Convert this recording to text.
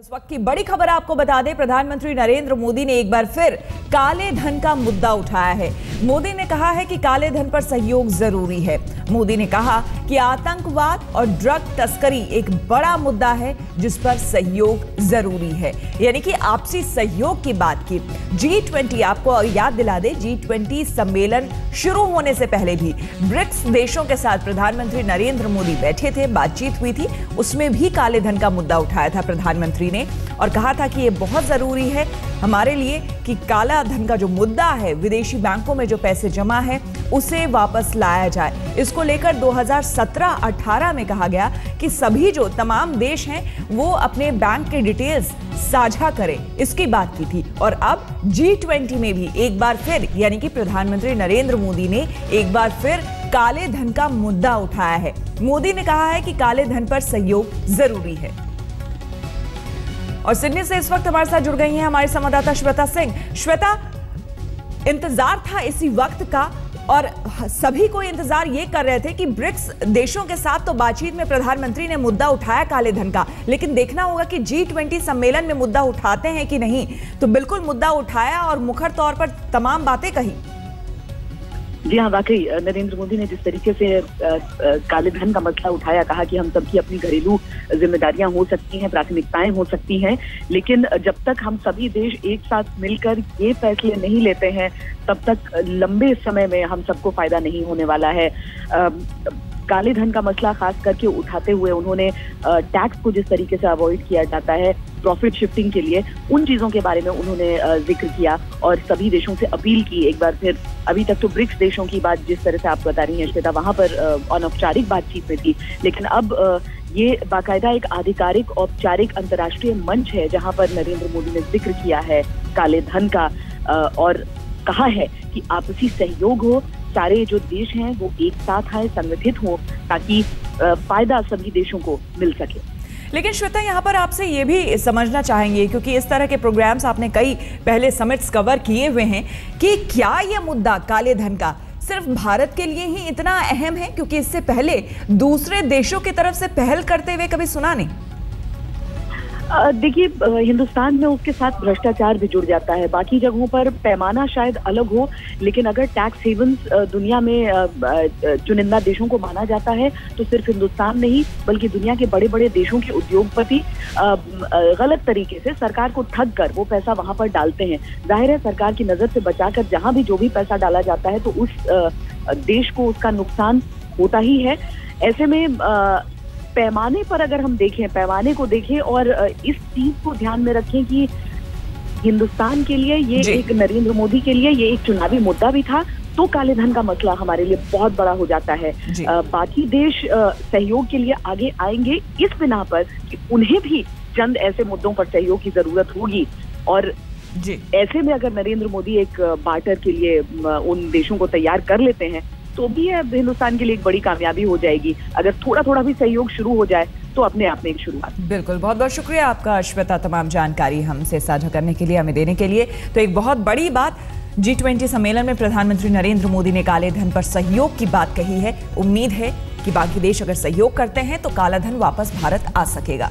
इस वक्त की बड़ी खबर आपको बता दें, प्रधानमंत्री नरेंद्र मोदी ने एक बार फिर काले धन का मुद्दा उठाया है। मोदी ने कहा है कि काले धन पर सहयोग जरूरी है। मोदी ने कहा कि आतंकवाद और ड्रग तस्करी एक बड़ा मुद्दा है जिस पर सहयोग जरूरी है, यानी कि आपसी सहयोग की बात की। G20, आपको याद दिला दे, G20 सम्मेलन शुरू होने से पहले भी ब्रिक्स देशों के साथ प्रधानमंत्री नरेंद्र मोदी बैठे थे, बातचीत हुई थी। उसमें भी काले धन का मुद्दा उठाया था प्रधानमंत्री ने और कहा था कि यह बहुत जरूरी है हमारे लिए कि काला धन का जो मुद्दा है, विदेशी बैंकों में जो पैसे जमा है उसे वापस लाया जाए। इसको लेकर 2017-18 में कहा गया कि सभी जो तमाम देश हैं वो अपने बैंक के डिटेल्स साझा करें, इसकी बात की थी। और अब G20 में भी एक बार फिर, यानी कि प्रधानमंत्री नरेंद्र मोदी ने एक बार फिर काले धन का मुद्दा उठाया है। मोदी ने कहा है कि काले धन पर सहयोग जरूरी है। और सिडनी से इस वक्त हमारे साथ जुड़ गई हैं हमारी संवाददाता श्वेता सिंह। श्वेता, इंतजार था इसी वक्त का और सभी को इंतजार ये कर रहे थे कि ब्रिक्स देशों के साथ तो बातचीत में प्रधानमंत्री ने मुद्दा उठाया काले धन का, लेकिन देखना होगा कि G20 सम्मेलन में मुद्दा उठाते हैं कि नहीं। तो बिल्कुल मुद्दा उठाया और मुखर तौर पर तमाम बातें कही। जी हाँ, वाकई नरेंद्र मोदी ने जिस तरीके से काले धन का मसला उठाया, कहा कि हम सबकी अपनी घरेलू जिम्मेदारियां हो सकती हैं, प्राथमिकताएं हो सकती हैं, लेकिन जब तक हम सभी देश एक साथ मिलकर ये फैसले नहीं लेते हैं तब तक लंबे समय में हम सबको फायदा नहीं होने वाला है। काले धन का मसला खास करके उठाते हुए उन्होंने टैक्स को जिस तरीके से अवॉइड किया जाता है, प्रॉफिट शिफ्टिंग के लिए, उन चीजों के बारे में उन्होंने जिक्र किया और सभी देशों से अपील की एक बार फिर। अभी तक तो ब्रिक्स देशों की बात जिस तरह से आप बता रही हैं श्वेता, वहां पर अनौपचारिक बातचीत में थी, लेकिन अब ये बाकायदा एक आधिकारिक औपचारिक अंतर्राष्ट्रीय मंच है जहां पर नरेंद्र मोदी ने जिक्र किया है काले धन का और कहा है कि आपसी सहयोग हो, सारे जो देश हैं वो एक साथ आए, संगठित हो, ताकि फायदा सभी देशों को मिल सके। लेकिन श्वेता, यहाँ पर आपसे ये भी समझना चाहेंगे, क्योंकि इस तरह के प्रोग्राम्स आपने कई पहले समिट्स कवर किए हुए हैं, कि क्या ये मुद्दा काले धन का सिर्फ भारत के लिए ही इतना अहम है, क्योंकि इससे पहले दूसरे देशों की तरफ से पहल करते हुए कभी सुना नहीं। देखिए, हिंदुस्तान में उसके साथ भ्रष्टाचार भी जुड़ जाता है। बाकी जगहों पर पैमाना शायद अलग हो, लेकिन अगर टैक्स हेवन्स दुनिया में चुनिंदा देशों को माना जाता है तो सिर्फ हिंदुस्तान नहीं बल्कि दुनिया के बड़े बड़े देशों के उद्योगपति गलत तरीके से सरकार को ठग कर वो पैसा वहां पर डालते हैं। जाहिर है, सरकार की नजर से बचाकर जहां भी जो भी पैसा डाला जाता है तो उस देश को उसका नुकसान होता ही है। ऐसे में पैमाने पर अगर हम देखें, पैमाने को देखें और इस चीज को ध्यान में रखें कि हिंदुस्तान के लिए ये एक, नरेंद्र मोदी के लिए ये एक चुनावी मुद्दा भी था, तो काले धन का मसला हमारे लिए बहुत बड़ा हो जाता है। बाकी देश सहयोग के लिए आगे आएंगे इस बिना पर कि उन्हें भी चंद ऐसे मुद्दों पर सहयोग की जरूरत होगी और ऐसे में अगर नरेंद्र मोदी एक बार्टर के लिए उन देशों को तैयार कर लेते हैं तो भी हिंदुस्तान के लिए एक बड़ी कामयाबी हो जाएगी। अगर थोड़ा थोड़ा भी सहयोग शुरू हो जाए तो अपने आप में एक शुरुआत। बिल्कुल, बहुत बहुत शुक्रिया आपका श्वेता, तमाम जानकारी हमसे साझा करने के लिए, हमें देने के लिए। तो एक बहुत बड़ी बात, G20 सम्मेलन में प्रधानमंत्री नरेंद्र मोदी ने काले धन पर सहयोग की बात कही है। उम्मीद है कि बाकी देश अगर सहयोग करते हैं तो काला धन वापस भारत आ सकेगा।